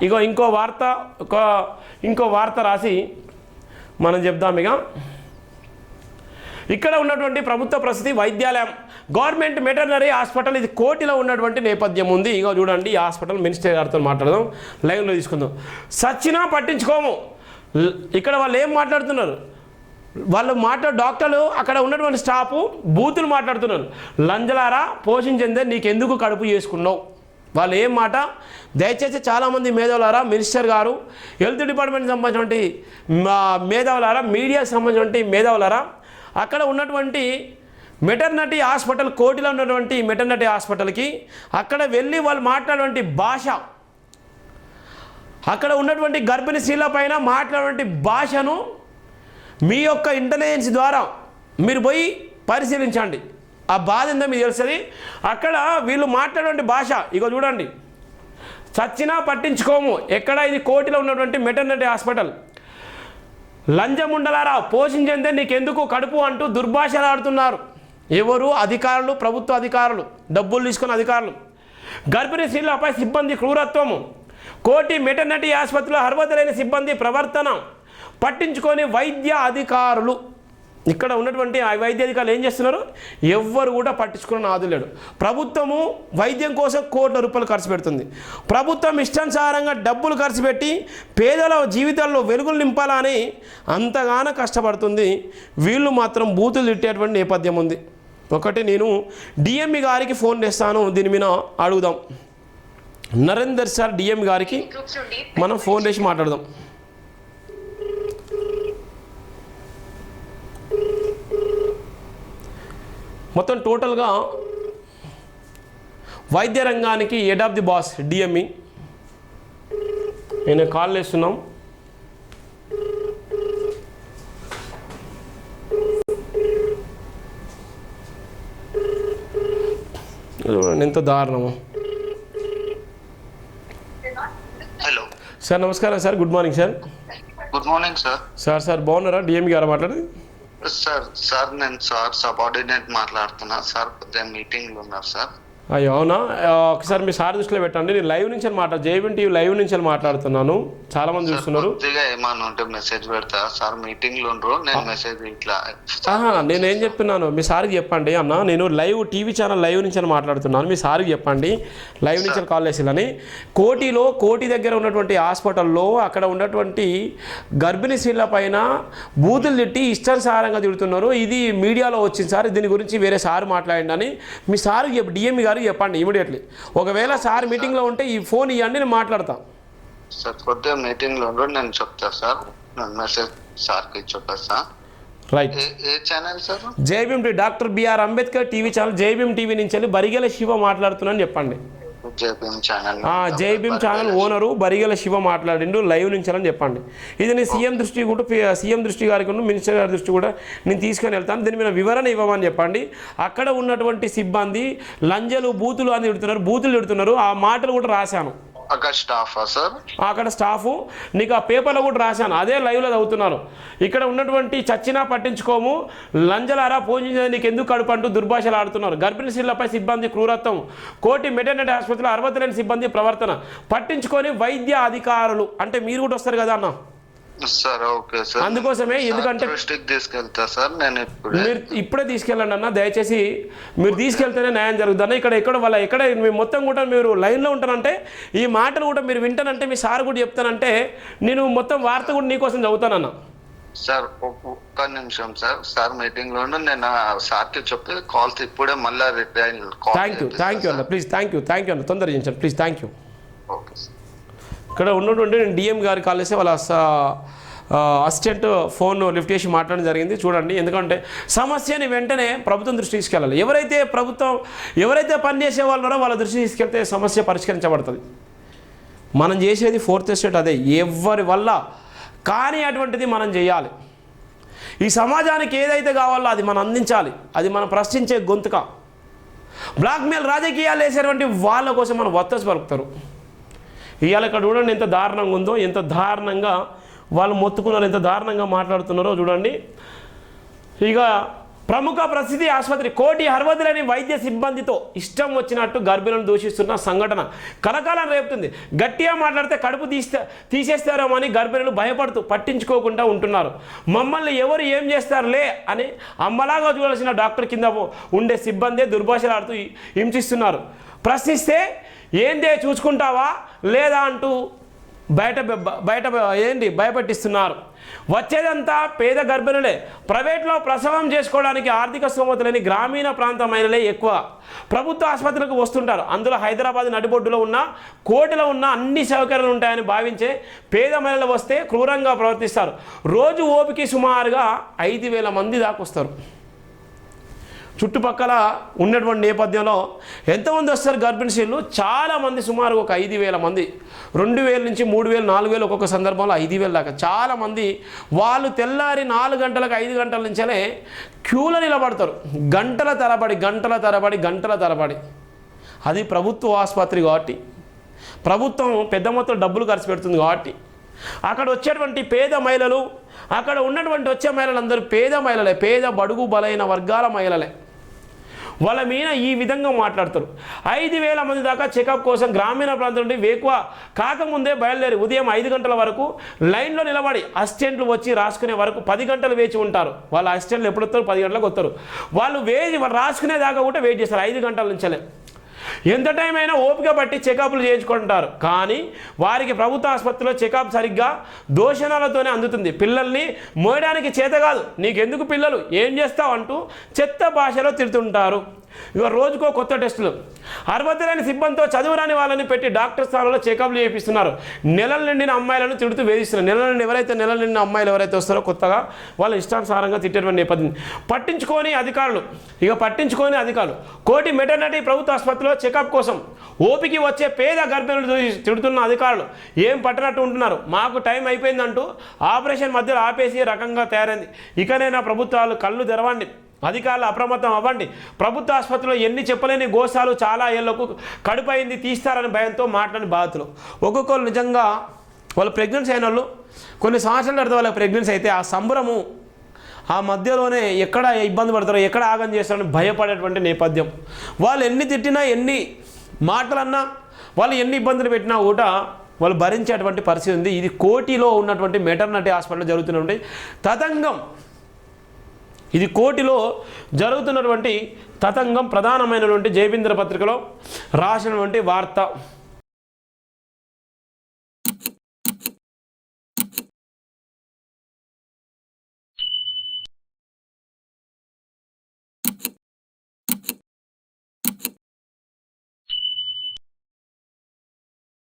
ఇగో ఇంకో వార్త రాసి మనం చెప్దాం. ఇక ఇక్కడ ఉన్నటువంటి ప్రభుత్వ ప్రసూతి వైద్యాలయం గవర్నమెంట్ వెటర్నరీ హాస్పిటల్, ఇది కోటిలో ఉన్నటువంటి నేపథ్యం ఉంది. ఇగో చూడండి, ఈ హాస్పిటల్ మినిస్టర్ గారితో మాట్లాడదాం, లైవ్లో తీసుకుందాం. సచ్చినా పట్టించుకోము. ఇక్కడ వాళ్ళు ఏం మాట్లాడుతున్నారు, డాక్టర్లు అక్కడ ఉన్నటువంటి స్టాఫ్ బూతులు మాట్లాడుతున్నారు. లంజలారా పోషించిందే నీకెందుకు కడుపు చేసుకున్నావు, వాళ్ళు ఏం మాట. దయచేసి చాలామంది మేధావులారా, మినిస్టర్ గారు, హెల్త్ డిపార్ట్మెంట్కి సంబంధించినటువంటి మేధావులారా, మీడియాకి సంబంధించినటువంటి మేధావులారా, అక్కడ ఉన్నటువంటి మెటర్నిటీ హాస్పిటల్, కోటిలో ఉన్నటువంటి మెటర్నిటీ హాస్పిటల్కి అక్కడ వెళ్ళి వాళ్ళు మాట్లాడేటువంటి భాష, అక్కడ ఉన్నటువంటి గర్భిణీ స్త్రీల పైన మాట్లాడేటువంటి భాషను మీ యొక్క ఇంటెలిజెన్స్ ద్వారా మీరు పోయి పరిశీలించండి. ఆ బాధ ఏందో మీకు తెలుస్తుంది. అక్కడ వీళ్ళు మాట్లాడేటువంటి భాష ఇగో చూడండి. చచ్చినా పట్టించుకోము. ఎక్కడ ఇది కోటిలో ఉన్నటువంటి మెటర్నిటీ హాస్పిటల్. లంజముండలారా పోషించేందే నీకెందుకు కడుపు అంటూ దుర్భాషలాడుతున్నారు. ఎవరు? అధికారులు, ప్రభుత్వ అధికారులు, డబ్బులు తీసుకున్న అధికారులు. గర్భిణీ స్త్రీలపై సిబ్బంది క్రూరత్వము. కోటి మెటర్నిటీ ఆసుపత్రిలో అర్హత లేని సిబ్బంది ప్రవర్తన పట్టించుకొని వైద్య అధికారులు, ఇక్కడ ఉన్నటువంటి ఆ వైద్య అధికారులు ఏం చేస్తున్నారు? ఎవ్వరు కూడా పట్టించుకున్న నాదులేడు. ప్రభుత్వము వైద్యం కోసం కోట్ల రూపాయలు ఖర్చు పెడుతుంది. ప్రభుత్వం ఇష్టానుసారంగా డబ్బులు ఖర్చు పెట్టి పేదల జీవితాల్లో వెలుగులు నింపాలని అంతగానో కష్టపడుతుంది. వీళ్ళు మాత్రం బూతులు తిట్టేటువంటి నేపథ్యం ఉంది. ఒకటి నేను డిఎంఈ గారికి ఫోన్ చేస్తాను, దీని మీద అడుగుదాం. నరేందర్ సార్ డిఎంఈ గారికి మనం ఫోన్ చేసి మాట్లాడదాం. మొత్తం టోటల్గా వైద్య రంగానికి head of the boss DME. నేను కాల్ చేస్తున్నాం. ఎంత దారుణము. హలో సార్, నమస్కారం sir. Good morning sir. Good morning sir. Sir బాగున్నారా? డిఎంఈ గారు మాట్లాడేది. సార్ నేను సబార్డినేట్ మాట్లాడుతున్నా సార్. కొద్దిగా మీటింగ్లో ఉన్నారు సార్. అయ్యో అవునా? ఒకసారి మీ సార్ దృష్టిలో పెట్టండి. నేను లైవ్ నుంచి జేబీఎం టీవీ లైవ్ నుంచి మాట్లాడుతున్నాను. చాలా మంది చూస్తున్నారు. కొద్దిగా ఏమన్నా ఉంటే మెసేజ్ పెడతా సార్. మీటింగ్లో ఉండరు, నేను మెసేజ్ ఇట్లా. నేనేం చెప్తున్నాను మీ సార్కి చెప్పండి. అన్న నేను లైవ్ టీవీ ఛానల్ లైవ్ నుంచి మాట్లాడుతున్నాను, మీ సార్కి చెప్పండి లైవ్ నుంచి కాల్ చేసేయాలని. కోటి దగ్గర ఉన్నటువంటి హాస్పిటల్లో అక్కడ ఉన్నటువంటి గర్భిణీ స్త్రీల పైన బూతులు తిట్టి ఇష్టానుసారంగా తిడుతున్నారు. ఇది మీడియాలో వచ్చింది సార్, దీని గురించి వేరే సార్ మాట్లాడండి అని మీ సార్కి డిఎంఈ గారు చెప్పండి ఇమీడియట్లీ. ఒకవేళ సార్ మీటింగ్లో ఉంటే ఈ ఫోన్ ఇవ్వండి, నేను మాట్లాడతాను సార్. కొద్దిగా మీటింగ్లో ఉండరు, నేను చెప్తా సార్. నేను మెసేజ్ సార్కి చెప్పేస్తా. రైట్. ఏ channel sir? JBM TV, doctor BR Ambedkar TV channel, JBM TV నుంచి వెళ్ళి బరిగెల శివ మాట్లాడుతున్నాను చెప్పండి. JBM channel owner Barigela Shiva మాట్లాడిండు లైవ్ నుంచి అని చెప్పండి. ఇది నేను సీఎం దృష్టి గారికి మినిస్టర్ గారి దృష్టి కూడా నేను తీసుకొని వెళ్తాను. దీని మీద వివరణ ఇవ్వమని చెప్పండి. అక్కడ ఉన్నటువంటి సిబ్బంది లంజలు బూతులు అని తిడుతున్నారు. ఆ మాటలు కూడా రాశాను. అక్కడ స్టాఫ్ నీకు ఆ పేపర్లో కూడా రాశాను, అదే లైవ్లో చదువుతున్నారు. ఇక్కడ ఉన్నటువంటి చచ్చినా పట్టించుకోము, లంజలారా పోషించేది నీకు ఎందుకు కడుపు అంటూ దుర్భాషలు ఆడుతున్నారు. గర్భిణీ స్త్రీలపై సిబ్బంది క్రూరత్వం. కోటి మెటర్నిటీ ఆసుపత్రిలో అర్హత లేని సిబ్బంది ప్రవర్తన పట్టించుకొని వైద్య అధికారులు. అంటే మీరు కూడా వస్తారు కదా అన్న సార్? Okay sir. అందుకోసమే, ఎందుకంటే తీసుకెళ్తా సార్. నేను మీరు ఇప్పుడే తీసుకెళ్ళండి అన్న, దయచేసి మీరు తీసుకెళ్తేనే న్యాయం జరుగుతుంది అన్న. ఎక్కడ మీరు మొత్తం కూడా మీరు లైన్లో ఉంటానంటే, ఈ మాటలు కూడా మీరు వింటానంటే, మీ సార్ కూడా చెప్తానంటే, నేను మొత్తం వార్త కూడా నీకోసం చదువుతానన్న. సార్ ఒక్క నిమిషం సార్ మీటింగ్ లో నేను సార్కి చెప్పి కాల్స్ ఇప్పుడే మళ్ళీ రిటైన్. థ్యాంక్ యూ అన్న, ప్లీజ్. థ్యాంక్ యూ అన్న, తొందరగా చేయించండి please. Thank you. Okay sir. ఇక్కడ ఉన్నటువంటి నేను డిఎం గారికి కాల్ చేస్తే వాళ్ళ అసిస్టెంట్ ఫోన్ లిఫ్ట్ చేసి మాట్లాడడం జరిగింది. చూడండి, ఎందుకంటే సమస్యని వెంటనే ప్రభుత్వం దృష్టి తీసుకెళ్ళాలి. ఎవరైతే పనిచేసే వాళ్ళు ఉన్నారో వాళ్ళ దృష్టి తీసుకెళ్తే సమస్య పరిష్కరించబడుతుంది. మనం చేసేది ఫోర్త్ ఎస్టేట్ అదే, ఎవరి వల్ల కానీ అటువంటిది మనం చేయాలి. ఈ సమాజానికి ఏదైతే కావాలో అది మనం అందించాలి. అది మనం ప్రశ్నించే గొంతుక. బ్లాక్మెయిల్ రాజకీయాలు వేసేటువంటి వాళ్ళ కోసం మనం వత్తసు పలుకుతారు. ఇవాళ ఇక్కడ చూడండి ఎంత దారుణంగా ఉందో, ఎంత దారుణంగా వాళ్ళు మొత్తుకున్నారు, ఎంత దారుణంగా మాట్లాడుతున్నారో చూడండి. ఇక ప్రముఖ ప్రసిద్ధి ఆసుపత్రి కోటి అరవదులని వైద్య సిబ్బందితో ఇష్టం వచ్చినట్టు గర్భిణులను దూషిస్తున్న సంఘటన కలకాలం రేపుతుంది. గట్టిగా మాట్లాడితే కడుపు తీసేస్తారేమో అని గర్భిణులు భయపడుతూ పట్టించుకోకుండా ఉంటున్నారు. మమ్మల్ని ఎవరు ఏం చేస్తారులే అని అమ్మలాగా చూడాల్సిన డాక్టర్ కింద ఉండే సిబ్బందే దుర్భాషలాడుతూ హింసిస్తున్నారు. ప్రశ్నిస్తే ఏందే చూసుకుంటావా లేదా అంటూ బయట భయపెట్టిస్తున్నారు. వచ్చేదంతా పేద గర్భిణులే. ప్రైవేట్లో ప్రసవం చేసుకోవడానికి ఆర్థిక స్తోమత లేని గ్రామీణ ప్రాంత మహిళలే ఎక్కువ ప్రభుత్వ ఆసుపత్రులకు వస్తుంటారు. అందులో హైదరాబాద్ నడిబొడ్డులో ఉన్న కోటలో ఉన్న అన్ని సౌకర్యాలు ఉంటాయని భావించే పేద మహిళలు వస్తే క్రూరంగా ప్రవర్తిస్తారు. రోజు ఓపికి సుమారుగా 5,000 మంది దాకా వస్తారు. చుట్టుపక్కల ఉన్నటువంటి నేపథ్యంలో ఎంతమంది వస్తారు గర్భిణీ స్త్రీలు? చాలామంది, సుమారు ఒక 5,000 మంది, 2,000 నుంచి 3,000 4,000 ఒక్కొక్క సందర్భంలో 5,000 దాకా చాలామంది. వాళ్ళు తెల్లారి 4 గంటలకు 5 గంటల నుంచే క్యూలో నిలబడతారు. గంటల తరబడి. అది ప్రభుత్వ ఆసుపత్రి కాబట్టి, ప్రభుత్వం పెద్ద మొత్తం డబ్బులు ఖర్చు పెడుతుంది కాబట్టి అక్కడ వచ్చేటువంటి పేద మహిళలు, అక్కడ ఉన్నటువంటి వచ్చే మహిళలందరూ పేద మహిళలే, పేద బడుగు బలైన వర్గాల మహిళలే. వాళ్ళ మీద ఈ విధంగా మాట్లాడతారు. 5,000 మంది దాకా చెకప్ కోసం గ్రామీణ ప్రాంతం నుండి వేకువ కాకముందే బయలుదేరి ఉదయం 5 గంటల వరకు లైన్లో నిలబడి అసిస్టెంట్లు వచ్చి రాసుకునే వరకు 10 గంటలు వేచి ఉంటారు. వాళ్ళ అసిస్టెంట్లు ఎప్పుడు వస్తారు? 10 గంటలకు వస్తారు. వాళ్ళు రాసుకునే దాకా కూడా వెయిట్ చేస్తారు 5 గంటల నుంచే. ఎంత టైం అయినా ఓపిక పట్టి చెకప్లు చేయించుకుంటారు. కానీ వారికి ప్రభుత్వ ఆసుపత్రిలో చెకప్ సరిగ్గా దోషణాలతోనే అందుతుంది. పిల్లల్ని మోయడానికి చేత కాదు, నీకెందుకు పిల్లలు, ఏం చేస్తావు అంటూ చెత్త భాషలో తిడుతుంటారు. ఇక రోజుకో కొత్త టెస్టులు. అర్హతలేని సిబ్బందితో చదువురాని వాళ్ళని పెట్టి డాక్టర్ స్థానంలో చెకప్లు చేయిస్తున్నారు. నెలలు నిండిన అమ్మాయిలను తిడుతూ వేధిస్తున్నారు. నెలలు నిండిన అమ్మాయిలు ఎవరైతే వస్తారో కొత్తగా వాళ్ళ ఇష్టానుసారంగా తిట్టేటువంటి నేపథ్యం. పట్టించుకోని అధికారులు కోటి మెటర్నిటీ ప్రభుత్వ ఆసుపత్రిలో చెకప్ కోసం ఓపికి వచ్చే పేద గర్భిణులు తిడుతున్న అధికారులు ఏం పట్టనట్టు ఉంటున్నారు. మాకు టైం అయిపోయిందంటూ ఆపరేషన్ మధ్యలో ఆపేసి రకంగా తయారైంది. ఇకనైనా ప్రభుత్వాలు కళ్ళు తెరవండి, అధికారులు అప్రమత్తం అవ్వండి. ప్రభుత్వ ఆసుపత్రిలో ఎన్ని చెప్పలేని గోసాలు చాలా ఏళ్లకు కడుపైంది తీస్తారని భయంతో మాట్లాడిన బాధితులు. ఒక్కొక్కరు నిజంగా వాళ్ళు ప్రెగ్నెన్సీ అయిన వాళ్ళు కొన్ని సంవత్సరాల తర్వాత వాళ్ళకి ప్రెగ్నెన్సీ అయితే ఆ సంబరము ఆ మధ్యలోనే ఎక్కడ ఇబ్బంది పడతారో, ఎక్కడ ఆగం చేస్తారని భయపడేటువంటి నేపథ్యం. వాళ్ళు ఎన్ని తిట్టినా, ఎన్ని మాటలన్నా, వాళ్ళు ఎన్ని ఇబ్బందులు పెట్టినా కూడా వాళ్ళు భరించేటువంటి పరిస్థితి ఉంది. ఇది కోటిలో ఉన్నటువంటి మెటర్నిటీ హాస్పిటల్లో జరుగుతున్నటువంటి తతంగం. ఇది కోటిలో జరుగుతున్నటువంటి తతంగం ప్రధానమైనటువంటి జయబింద్ర పత్రికలో రాసినటువంటి వార్త.